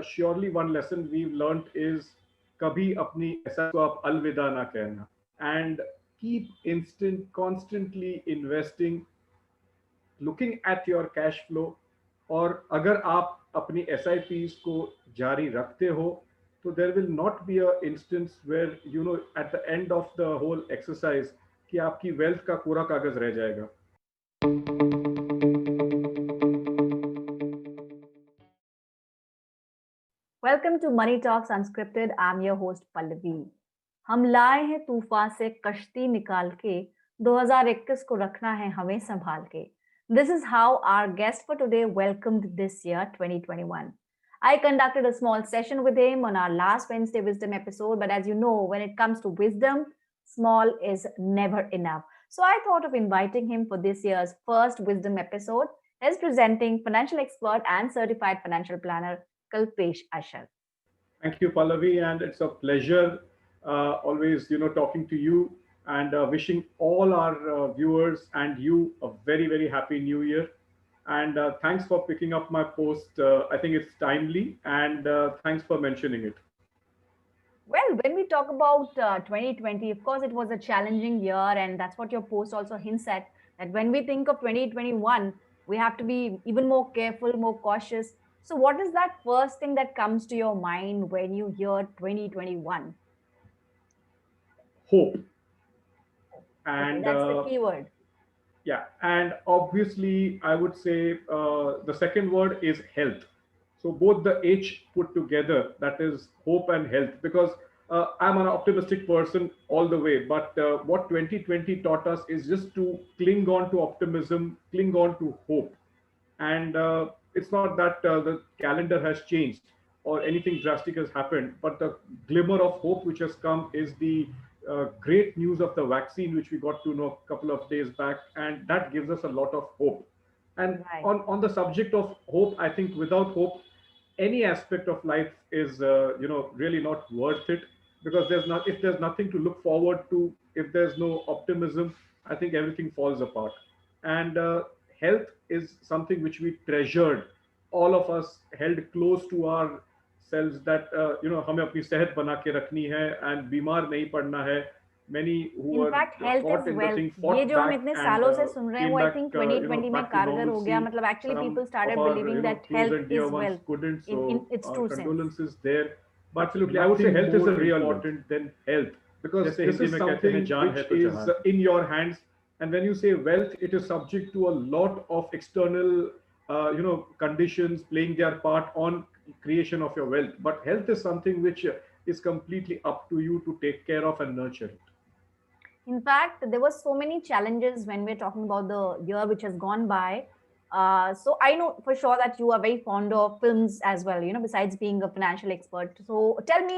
surely one lesson we've learned is kabhi apni SI ko aap alvida na कहना, and keep constantly investing, looking at your cash flow. और अगर आप अपनी S I Ps को जारी रखते हो तो there will not be a instance where you know at the end of the whole exercise कि आपकी वेल्थ का पूरा कागज रह जाएगा. Welcome to Money Talks Unscripted. I am your host Pallavi. हम लाए हैं तूफान से कश्ती निकाल के, 2021 को रखना है हमें संभाल के. This is how our guest for today welcomed this year 2021. I conducted a small session with him on our last Wednesday wisdom episode, but as you know, when it comes to wisdom, small is never enough. So I thought of inviting him for this year's first wisdom episode. He's presenting financial expert and certified financial planner Kalpesh Ashar. Thank you, Pallavi, and it's a pleasure always, talking to you and wishing all our viewers and you a very, very happy New Year. And thanks for picking up my post. I think it's timely, and thanks for mentioning it. Well, when we talk about 2020, of course, it was a challenging year, and that's what your post also hints at. That when we think of 2021, we have to be even more careful, more cautious. So, what is that first thing that comes to your mind when you hear 2021? Hope. Okay, And that's the key word. yeah, and obviously, I would say the second word is health. So both the H put together, that is hope and health, because I'm an optimistic person all the way. But what 2020 taught us is just to cling on to optimism, cling on to hope. And it's not that the calendar has changed or anything drastic has happened, but the glimmer of hope which has come is the great news of the vaccine, which we got to know a couple of days back, and that gives us a lot of hope. And Right. on the subject of hope, I think without hope, any aspect of life is really not worth it, because there's not if there's nothing to look forward to, if there's no optimism, I think everything falls apart. And health is something which we treasured, all of us held close to ourselves, that हमें अपनी सेहत बना के रखनी है and बीमार नहीं पड़ना है. Many who were in fact health caught is in the wealth. thing ये fought जो हम back इतने and सालों से सुन रहे हैं came वो आई back थिंक 2020 में back to कारगर हो गया. normalcy. मतलब actually Some people of started our believing that close and health dear is ones wealth couldn't, so in its our true sense. condolences there. But Absolutely, I would say nothing health is more a real wealth. important than health, because जैसे this Hindi is में कहते हैं something जान है which तो is जहान. in your hands. And when you say wealth, it is subject to a lot of external conditions playing their part on creation of your wealth. But health is something which is completely up to you to take care of and nurture it. In fact, there were so many challenges when we're talking about the year which has gone by. So I know for sure that you are very fond of films as well, besides being a financial expert. So tell me,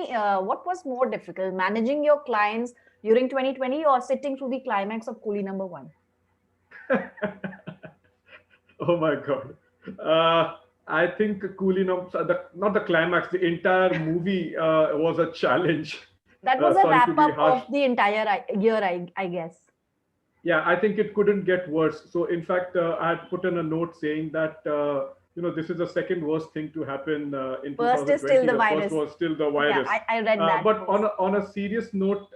what was more difficult, managing your clients during 2020 or sitting through the climax of Coolie number one? Oh my God. I think Coolie, not the climax, the entire movie was a challenge. That was a Sorry to wrap be up harsh. of the entire year, I guess. Yeah, I think it couldn't get worse. So, in fact, I had put in a note saying that this is the second worst thing to happen in First is still 2020. the The first virus. was still the Yeah, virus. I read that. But post. on a serious note,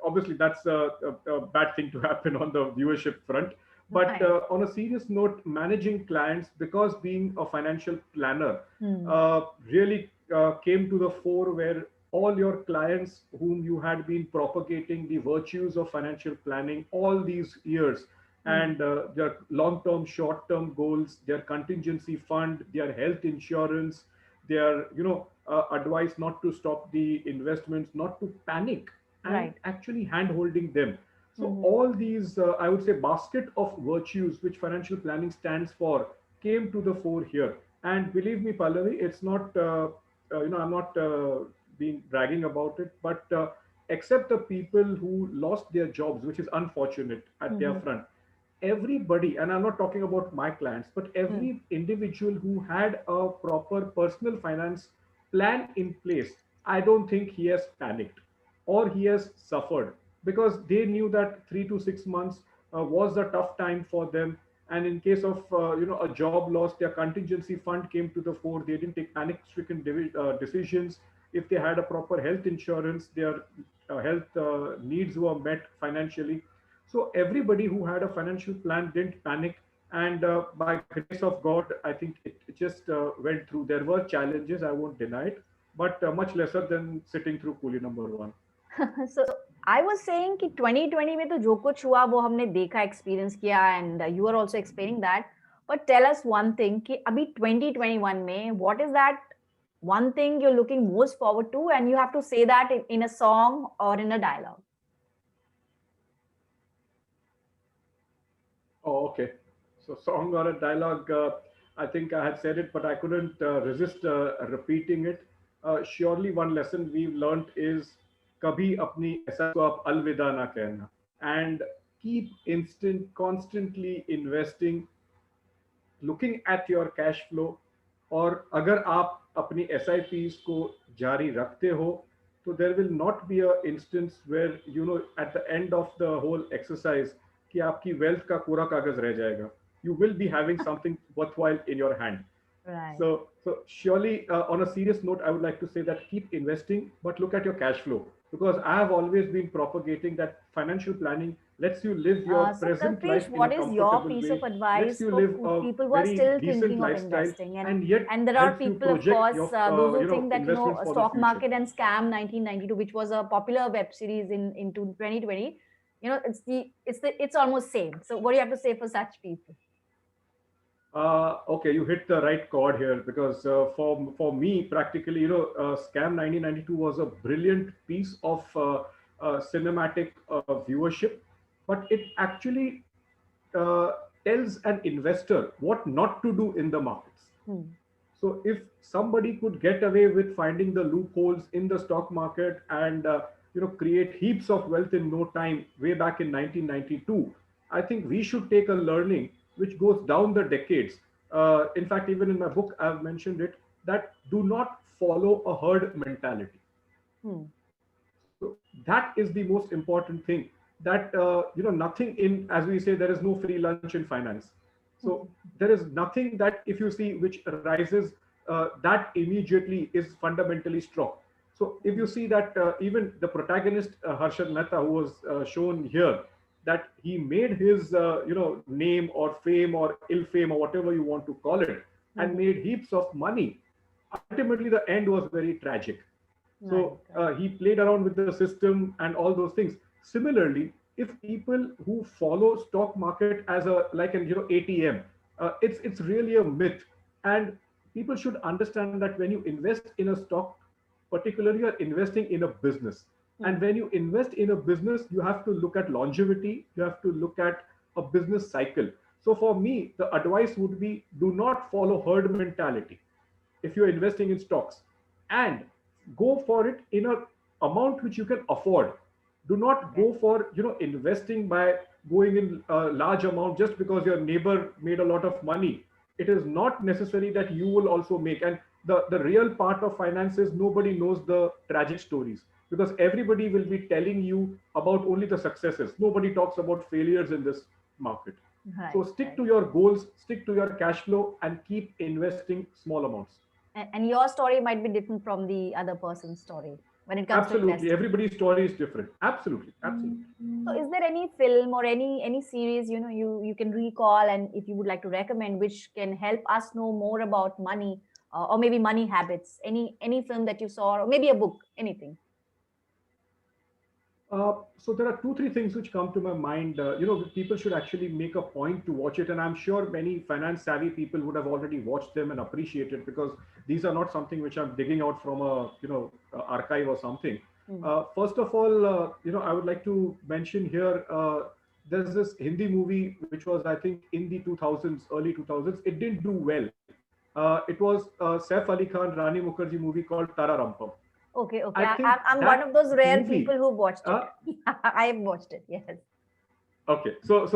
obviously that's a bad thing to happen on the viewership front. But Right. on a serious note, managing clients, because being a financial planner really came to the fore, where all your clients whom you had been propagating the virtues of financial planning all these years, and their long-term, short-term goals, their contingency fund, their health insurance, their advice not to stop the investments, not to panic, and Right. actually hand-holding them. So Mhm. all these, I would say, basket of virtues which financial planning stands for came to the fore here. And believe me, Pallavi, it's not, I'm not being bragging about it, but except the people who lost their jobs, which is unfortunate at their front, everybody, and I'm not talking about my clients, but every individual who had a proper personal finance plan in place, I don't think he has panicked or he has suffered, because they knew that 3 to 6 months was a tough time for them. And in case of a job loss, their contingency fund came to the fore. They didn't take panic-stricken decisions. If they had a proper health insurance, their health needs were met financially. So everybody who had a financial plan didn't panic, and by grace of God, I think it just went through. There were challenges, I won't deny it, but much lesser than sitting through Coolie number one. So I was saying कि 2020 में तो जो कुछ हुआ वो हमने देखा experience किया and you are also explaining that but tell us one thing कि अभी 2021 में what is that one thing you're looking most forward to and you have to say that in a song or in a dialogue. Oh, okay. So, song or a dialogue, I think I had said it, but I couldn't resist repeating it. Surely, one lesson we've learned is kabhi apni SI ko aap alvida na kehna. And keep constantly investing, looking at your cash flow. और अगर आप अपनी S I Ps को जारी रखते हो तो there will not be a instance where at the end of the whole exercise कि आपकी वेल्थ का पूरा कागज रह जाएगा. You will be having something worthwhile in your hand. Right. So surely, on a serious note, I would like to say that keep investing, but look at your cash flow, because I have always been propagating that financial planning lets you live your So present Kalpesh, life in a what is your comfortable piece way, of lets advice you for live a people who are very still decent thinking of lifestyle, investing? and yet And there are helps you people, of project course, your those who think that investments for the stock future. market and scam 1992, which was a popular web series in into 2020. It's almost same. So what do you have to say for such people? Okay, you hit the right chord here, because for me, practically, Scam 1992 was a brilliant piece of cinematic viewership, but it actually uh, tells an investor what not to do in the markets. Hmm. So if somebody could get away with finding the loopholes in the stock market and create heaps of wealth in no time, way back in 1992, I think we should take a learning which goes down the decades. In fact, even in my book, I've mentioned it, that do not follow a herd mentality. Hmm. So that is the most important thing. That nothing in, as we say, there is no free lunch in finance. So there is nothing that if you see which rises, that immediately is fundamentally strong. So if you see that even the protagonist Harshad Mehta, who was shown here, that he made his name or fame or ill fame or whatever you want to call it, and made heaps of money. Ultimately, the end was very tragic. Right. So he played around with the system and all those things. Similarly, if people who follow stock market as a like an ATM, it's really a myth, and people should understand that when you invest in a stock, particularly you're investing in a business, and when you invest in a business, you have to look at longevity, you have to look at a business cycle. So for me, the advice would be do not follow herd mentality if you're investing in stocks, and go for it in a amount which you can afford. Do not Okay. go for investing by going in a large amount just because your neighbor made a lot of money. It is not necessary that you will also make. And the real part of finance is nobody knows the tragic stories, because everybody will be telling you about only the successes. Nobody talks about failures in this market. So Right. stick Right. to your goals, stick to your cash flow, and keep investing small amounts. And your story might be different from the other person's story when it comes to Absolutely, investing. everybody's story is different. Absolutely, absolutely. So is there any film or any series you can recall and if you would like to recommend which can help us know more about money or maybe money habits? Any film that you saw or maybe a book, anything? So there are two, three things which come to my mind. People should actually make a point to watch it, and I'm sure many finance savvy people would have already watched them and appreciate it, because these are not something which I'm digging out from a archive or something. First of all, I would like to mention here. There's this Hindi movie which was, I think, in the 2000s, early 2000s. It didn't do well. It was Saif Ali Khan, Rani Mukherjee movie called Tara Rampam. Okay, okay. I think I'm one of that those rare movie. people who watched it. Uh, I have watched it. Yes. Okay, so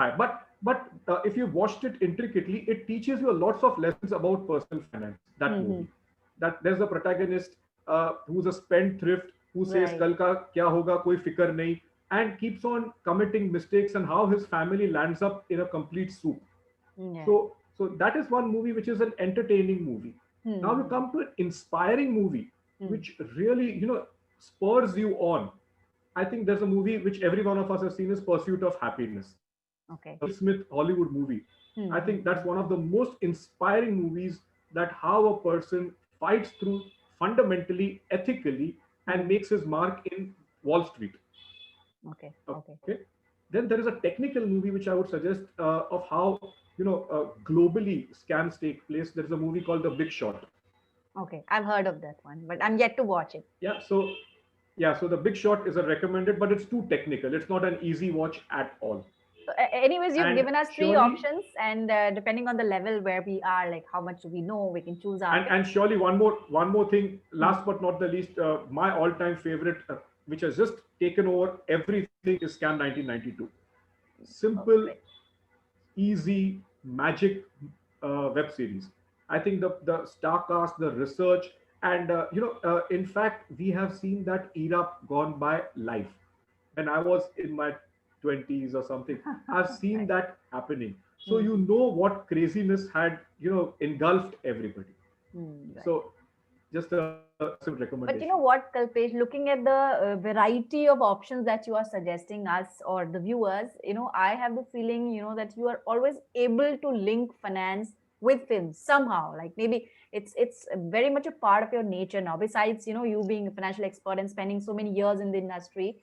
high, but if you watched it intricately, it teaches you lots of lessons about personal finance. That movie, that there's a protagonist who's a spendthrift who says Right. "Kal ka kya hoga, koi fikr nahi," and keeps on committing mistakes, and how his family lands up in a complete soup. Yeah. So that is one movie which is an entertaining movie. Now you Hmm. come to an inspiring movie Hmm. which really, spurs you on. I think there's a movie which every one of us has seen is Pursuit of Happiness. The Okay. Will Smith Hollywood movie. Hmm. I Hmm. think Hmm. that's one of the most inspiring movies, that how a person fights through fundamentally, ethically, and Hmm. makes his mark in Wall Street. Okay. Okay. Okay. Then there is a technical movie which I would suggest, of how, globally scams take place. There is a movie called The Big Short. Okay. I've heard of that one, but I'm yet to watch it. Yeah. So The Big Short is a recommended, but it's too technical. It's not an easy watch at all. So, anyways, you've And given us three surely, options, and depending on the level where we are, like how much do we know, we can choose our pick. and surely one more thing. Hmm. Last but not the least, my all-time favorite, which has just taken over everything, is Scam 1992. Oh, Simple, great. easy, magic web series. I think the star cast, the research, and in fact, we have seen that era gone by live. When I was in my 20s or something, I've seen Right. that happening. So Hmm. you Hmm. know what craziness had engulfed everybody. Right. So just a simple recommendation. But you know what, Kalpesh, looking at the variety of options that you are suggesting us or the viewers, I have the feeling, that you are always able to link finance with films somehow. Like maybe it's very much a part of your nature now. Besides, you being a financial expert and spending so many years in the industry,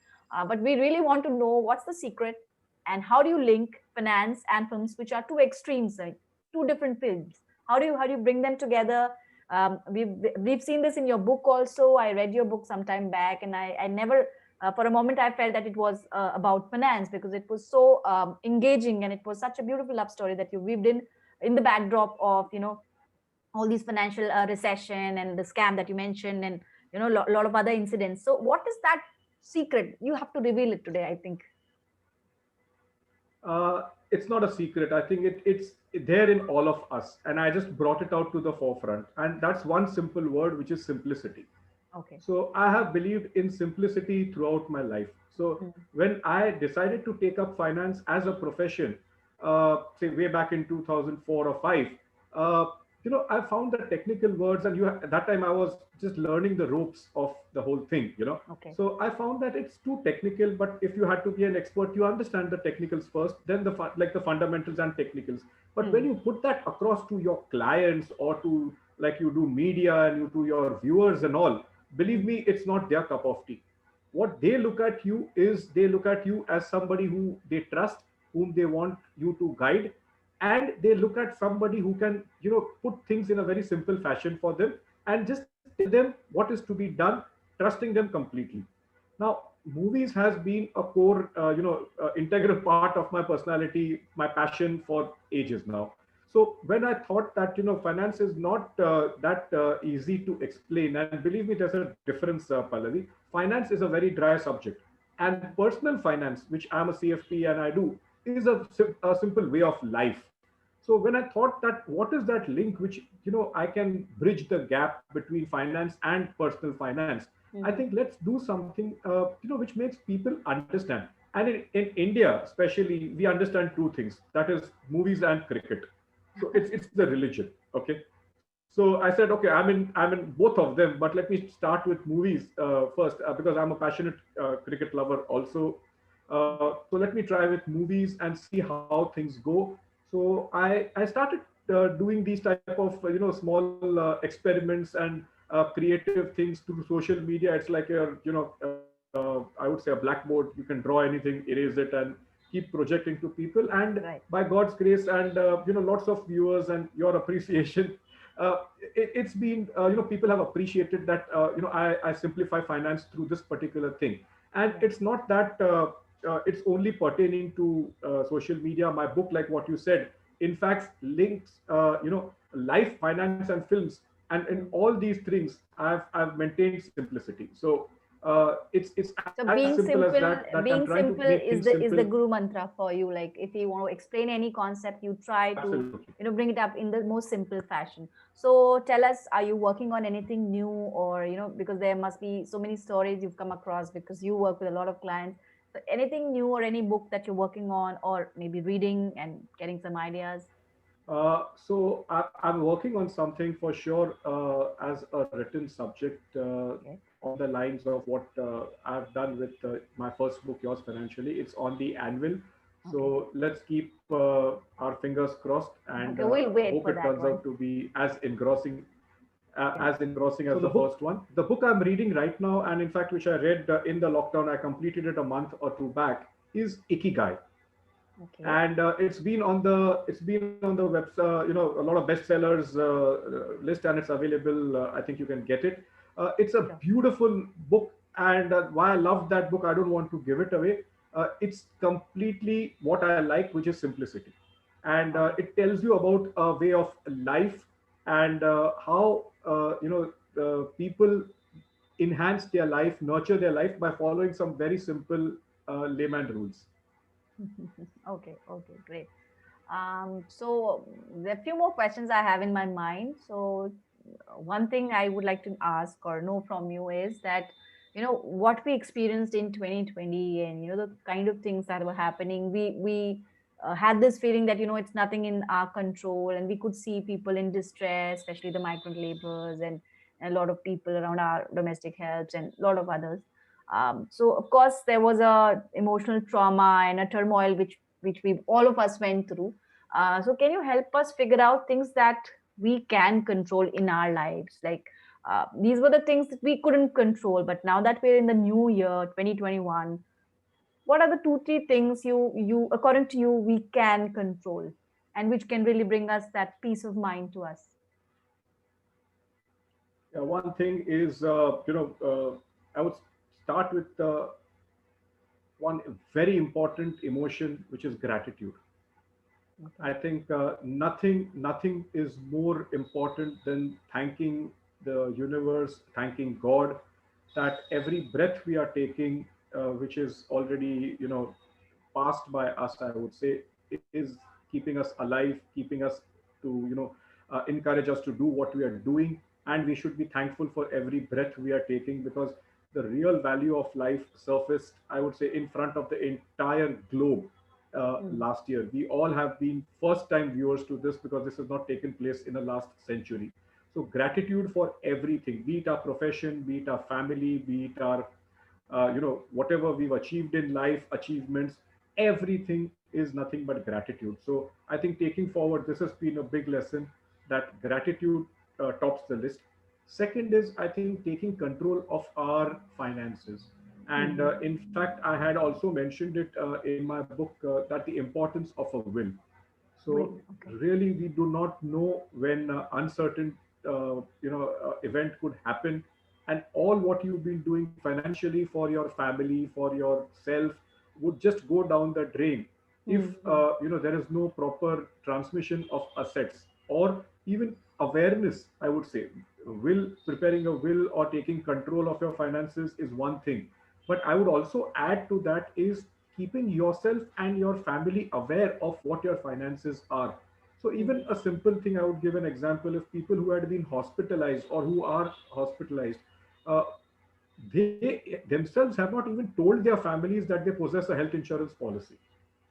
but we really want to know what's the secret and how do you link finance and films, which are two extremes, like two different films. How do you bring them together? We've seen this in your book also. I read your book some time back, and I never for a moment I felt that it was about finance, because it was so engaging, and it was such a beautiful love story that you weaved in the backdrop of all these financial recession and the scam that you mentioned, and lot of other incidents. So what is that secret? You have to reveal it today, I think. It's not a secret. I think it's there in all of us, and I just brought it out to the forefront. And that's one simple word, which is simplicity. Okay. So I have believed in simplicity throughout my life. So Hmm. when I decided to take up finance as a profession, say way back in 2004 or five, uh, I found the technical words, and at that time I was just learning the ropes of the whole thing. Okay. So I found that it's too technical. But if you had to be an expert, you understand the technicals first, then like the fundamentals and technicals. But when Hmm. you put that across to your clients, or to, like, you do media and you to your viewers and all, believe Hmm. me, it's not their cup of tea. What they look at you is, they look at you as somebody who they trust, whom they want you to guide, and they look at somebody who can, put things in a very simple fashion for them, and just tell them what is to be done, trusting them completely. Now, movies has been a core, integral part of my personality, my passion for ages now. So when I thought that, finance is not that easy to explain, and believe me, there's a difference, Pallavi. Finance is a very dry subject, and Hmm. personal finance, which I'm a CFP and I do, is a simple way of life. So when I thought that what is that link which, I can bridge the gap between finance and personal finance, I Hmm. think let's do something, which makes people understand. And in India, especially, we understand two things: that is movies and cricket. So it's the religion. Okay. So I said, okay, I'm in both of them, but let me start with movies first, because I'm a passionate cricket lover also. So let me try with movies and see how things go. So I started doing these type of small experiments and creative things through social media. It's like a, I would say a blackboard. You can draw anything, erase it, and keep projecting to people. And Right. by God's grace, and lots of viewers and your appreciation, uh, it's been, people have appreciated that, I simplify finance through this particular thing. And Right. it's not that it's only pertaining to social media. My book, like what you said, in fact links, life, finance, and films. And in Hmm. all these things, I've maintained simplicity. So it's as So simple as that, that I'm being trying to simple make things is simple. the guru mantra for you. Like if you want to explain any concept, you try to Absolutely. bring it up in the most simple fashion. So tell us, are you working on anything new, or because there must be so many stories you've come across because you work with a lot of clients. So anything new or any book that you're working on, or maybe reading and getting some ideas? I'm working on something for sure as a written subject Okay. on the lines of what I've done with my first book, Yours Financially. It's on the anvil. Okay. So let's keep our fingers crossed and Okay. We'll wait hope for it that turns one. out to be Yeah. as engrossing So as the the book. first one. The book I'm reading right now, and in fact, which I read in the lockdown, I completed it a month or two back, is Ikigai, Okay. and it's been on the website, a lot of bestsellers list, and it's available. I think you can get it. It's a Sure. beautiful book, and why I love that book, I don't want to give it away. It's completely what I like, which is simplicity, and Okay. it tells you about a way of life and how people enhance their life, nurture their life by following some very simple layman rules. Okay. Okay. Great. So there are a few more questions I have in my mind. So one thing I would like to ask or know from you is that, what we experienced in 2020, and the kind of things that were happening. We had this feeling that it's nothing in our control, and we could see people in distress, especially the migrant laborers, and a lot of people around our domestic helps and a lot of others. So of course there was a emotional trauma and a turmoil which we all of us went through. So can you help us figure out things that we can control in our lives? Like, these were the things that we couldn't control, but now that we're in the new year 2021, what are the two three things you according to you we can control, and which can really bring us that peace of mind to us? Yeah, one thing is, I would start with one very important emotion, which is gratitude. Okay. I think nothing is more important than thanking the universe, thanking God, that every breath we are taking, which is already passed by us, I would say, is keeping us alive, keeping us to encourage us to do what we are doing, and we should be thankful for every breath we are taking, because the real value of life surfaced, I would say, in front of the entire globe Hmm. last year. We all have been first time viewers to this, because this has not taken place in the last century. So gratitude for everything, be it our profession, be it our family, be it our whatever we've achieved in life, achievements, everything is nothing but gratitude. So I think taking forward, this has been a big lesson, that gratitude tops the list. Second is, I think, taking control of our finances. And Hmm. in fact, I had also mentioned it in my book, that the importance of a will. So Will. Okay. really, we do not know when uncertain, event could happen, and all what you've been doing financially for your family, for yourself, would just go down the drain if Hmm. there is no proper transmission of assets, or even awareness. I would say, preparing a will or taking control of your finances is one thing, but I would also add to that is keeping yourself and your family aware of what your finances are. So even Hmm. a simple thing, I would give an example. If people who had been hospitalized or who are hospitalized, uh, they themselves have not even told their families that they possess a health insurance policy.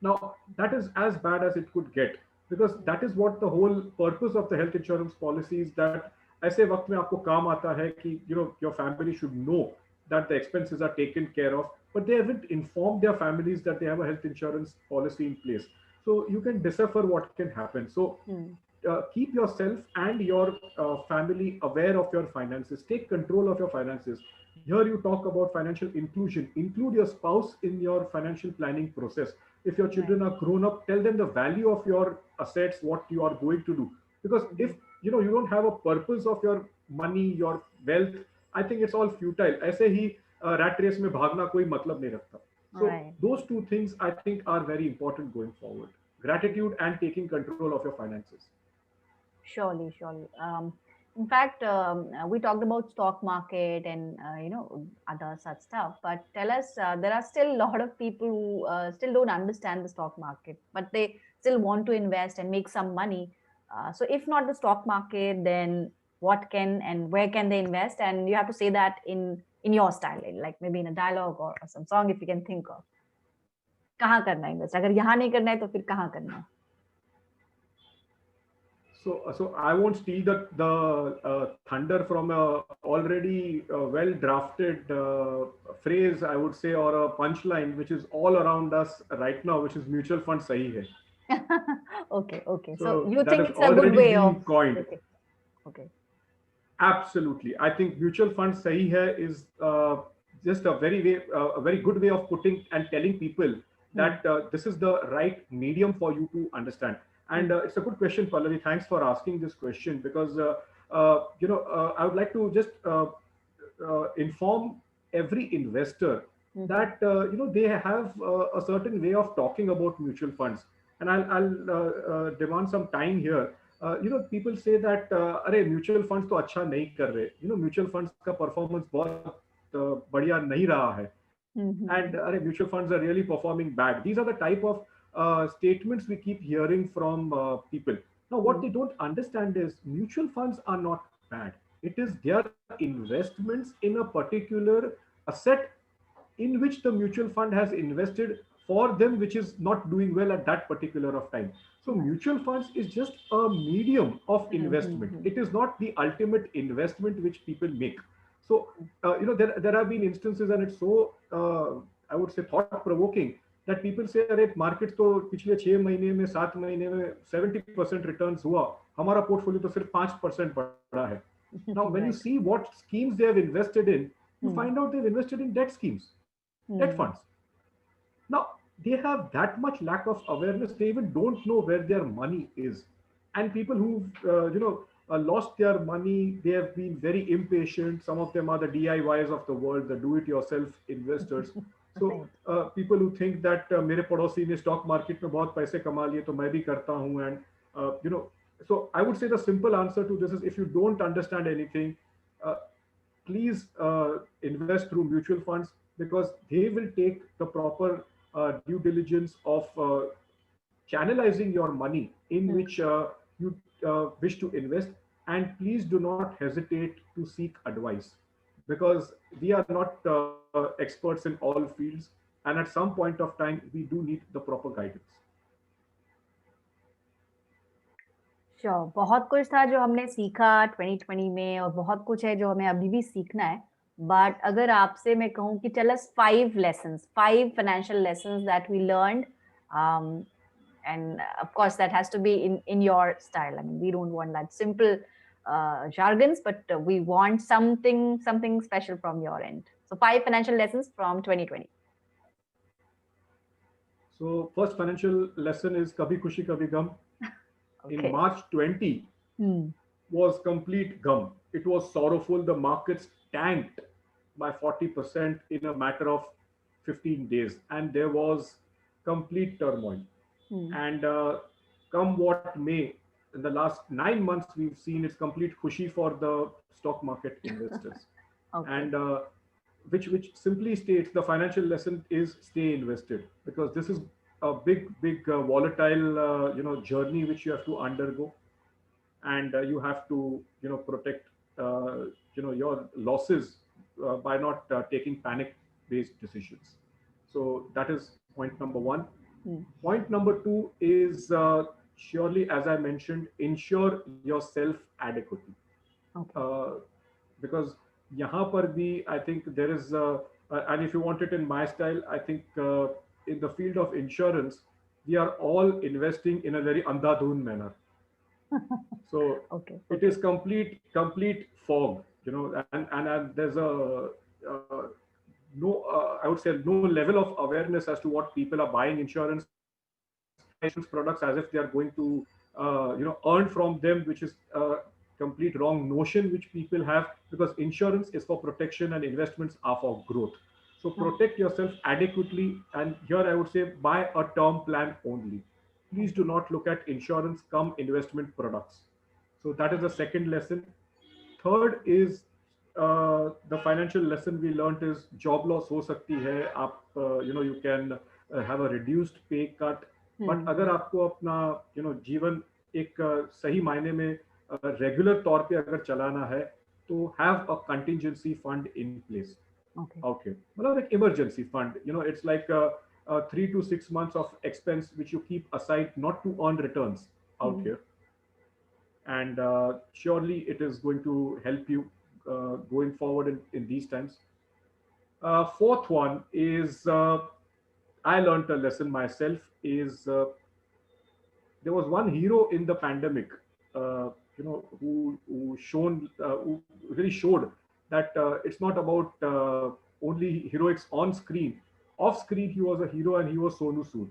Now that is as bad as it could get, because that is what the whole purpose of the health insurance policy is, that ऐसे वक्त में आपको काम आता है कि your family should know that the expenses are taken care of, but they haven't informed their families that they have a health insurance policy in place. So you can decipher what can happen. So Hmm. keep yourself and your family aware of your finances. Take control of your finances. Here you talk about financial inclusion. Include your spouse in your financial planning process. If your children Right. are grown up, tell them the value of your assets, what you are going to do. Because if Hmm. you don't have a purpose of your money, your wealth, I think it's all futile. ऐसे ही rat race में भागना कोई मतलब नहीं रखता. So Right. those two things I think are very important going forward. Gratitude and taking control of your finances. Surely, surely. In fact, we talked about stock market and other such stuff. But tell us, there are still a lot of people who still don't understand the stock market, but they still want to invest and make some money. So, if not the stock market, then what can and where can they invest? And you have to say that in your style, like maybe in a dialogue or some song, if you can think of. कहाँ करना है invest? अगर यहाँ नहीं करना है तो फिर कहाँ करना है? So I won't steal the thunder from a already well drafted phrase, I would say, or a punchline, which is all around us right now, which is mutual fund sahi hai. Okay, okay. So So you that think has it's a good already way of been coined. looking. Okay. Absolutely, I think mutual fund sahi hai is just a very good way of putting and telling people Hmm. that this is the right medium for you to understand. And Hmm. it's a good question, Pallavi. Thanks for asking this question because I would like to just inform every investor Hmm. that they have a certain way of talking about mutual funds, and I'll demand some time here. People say that अरे mutual funds तो अच्छा नहीं कर रहे, mutual funds का performance बहुत बढ़िया नहीं रहा है, and Hmm. अरे mutual funds are really performing bad. These are the type of statements we keep hearing from people. Now what Hmm. they don't understand is mutual funds are not bad. It is their investments in a particular asset in which the mutual fund has invested for them, which is not doing well at that particular of time. So Right. mutual funds is just a medium of Hmm. Hmm. investment. Hmm. It is not the ultimate investment which people make. So there have been instances, and it's so I would say thought provoking, that people say अरे markets तो पिछले 6 महीने में 7 महीने में 70% returns हुआ, हमारा portfolio तो सिर्फ 5% बढ़ा है. Now when you see Right. what schemes they have invested in, you find Hmm. out they've invested in debt schemes, debt funds. Hmm. Now, they have that much lack of awareness, they even don't know where their money is. And people who've, lost their money, they have been very impatient. Some of them are the DIYs of the world, the do it yourself investors. So, Right. people who think that मेरे पड़ोसी ने stock market में बहुत पैसे कमा लिए तो मैं भी करता हूँ, and so I would say the simple answer to this is, if you don't understand anything, uh, please invest through mutual funds, because they will take the proper due diligence of channelizing your money in Hmm. which you wish to invest. And please do not hesitate to seek advice, because we are not experts in all fields, and at some point of time we do need the proper guidance. Sure, बहुत कुछ था जो हमने सीखा 2020 में और बहुत कुछ है जो हमें अभी भी सीखना है। बट अगर आपसे मैं कहूँ कि tell us 5 lessons, 5 financial lessons that we learned, and of course that has to be in your style. I mean, we don't want that simple jargons, but we want something special from your end. So 5 financial lessons from 2020. So first financial lesson is kabhi khushi kabhi gum. In Okay. March 20 Hmm. was complete gum. It was sorrowful. The markets tanked by 40% in a matter of 15 days, and there was complete turmoil. Hmm. And come what may, in the last 9 months, we've seen it's complete khushi for the stock market investors. Okay. And which simply states the financial lesson is stay invested, because this is a big volatile journey which you have to undergo, and you have to protect your losses by not taking panic based decisions. So that is point number one. Hmm. Point number two is surely, as I mentioned, ensure yourself adequately, Okay. uh, because यहाँ पर भी I think there is and if you want it in my style, I think in the field of insurance we are all investing in a very andhadhun manner. So Okay. it Okay. is complete fog, and there's a no I would say no level of awareness as to what people are buying insurance products as if they are going to earn from them, which is a complete wrong notion which people have, because insurance is for protection and investments are for growth. So Hmm. protect yourself adequately, and here I would say buy a term plan only. Please do Okay. not look at insurance come investment products. So that is the second lesson. Third is the financial lesson we learned is job loss हो सकती है, आप you can have a reduced pay cut, but Hmm. अगर आपको अपना जीवन एक सही मायने में रेगुलर तौर पे अगर चलाना है, तो have a contingency fund in place Okay. out here. मतलब एक emergency fund, it's like 3 to 6 months of expense which you keep aside not to earn returns out Hmm. here. and surely it is going to help you going forward in these times. Fourth one is I learned a lesson myself. Is there was one hero in the pandemic, who shown who really showed that it's not about only heroics on screen. Off screen, he was a hero, and he was Sonu Sood.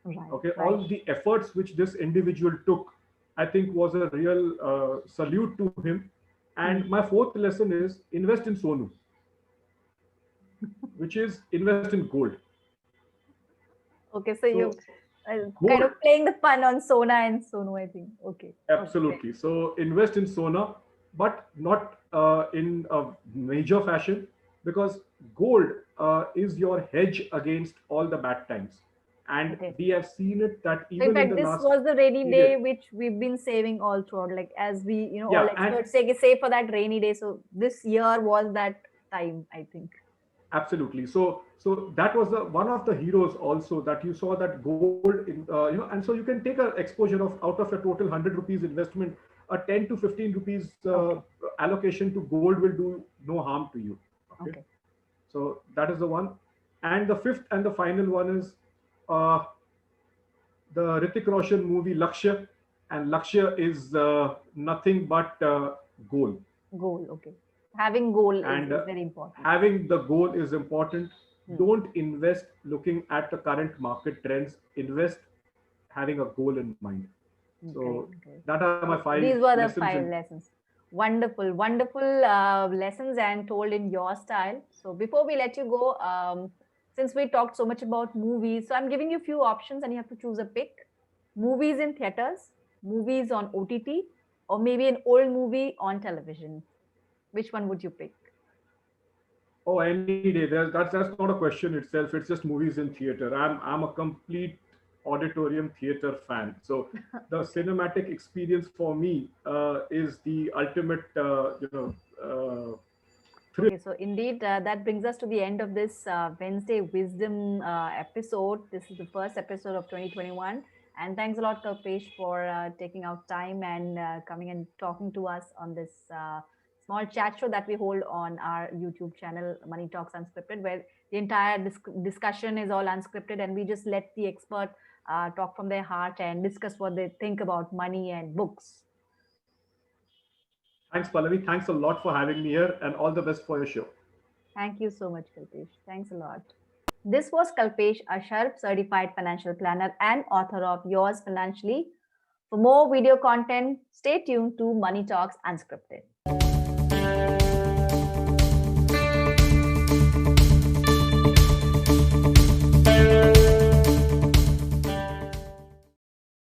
Right, Okay, right. all the efforts which this individual took, I think, was a real salute to him. And Hmm. my fourth lesson is invest in Sonu, which is invest in gold. Okay, so So you kind gold. of playing the pun on Sona and Sonu, I think. Okay, okay, Absolutely. So invest in Sona, but not in a major fashion, because gold is your hedge against all the bad times. And okay. we have seen it that So in even in fact, the this last was the rainy day period. which we've been saving all throughout. Like as we, all Yeah, and experts say, save for that rainy day. So this year was that time, I think. absolutely. So that was the one of the heroes also, that you saw that gold in, and so you can take an exposure of, out of a total 100 rupees investment, a 10 to 15 rupees Okay, allocation to gold will do no harm to you. Okay. okay. So that is the one. And the fifth and the final one is uh, the Ritik Roshan movie Lakshya. And Lakshya is nothing but goal. Goal, okay. Having goal And is very important. having the goal is important. Hmm. Don't invest looking at the current market trends. Invest having a goal in mind. So Great, great. that are my So five these were the lessons in. 5 lessons. Wonderful, wonderful lessons and told in your style. So before we let you go, since we talked so much about movies, so I'm giving you a few options and you have to choose a pick. Movies in theaters, movies on OTT, or maybe an old movie on television. Which one would you pick? Oh, any day. That's not a question itself. It's just movies in theater. I'm a complete auditorium theater fan. So the Okay. cinematic experience for me is the ultimate, thrill. Okay, so indeed, that brings us to the end of this Wednesday Wisdom episode. This is the first episode of 2021. And thanks a lot, Kalpesh, for taking out time and coming and talking to us on this small chat show that we hold on our YouTube channel, Money Talks Unscripted, where the entire discussion is all unscripted and we just let the expert talk from their heart and discuss what they think about money and books. Thanks, Pallavi. Thanks a lot for having me here, and all the best for your show. Thank you so much, Kalpesh. Thanks a lot. This was Kalpesh Ashar, certified financial planner and author of Yours Financially. For more video content, stay tuned to Money Talks Unscripted.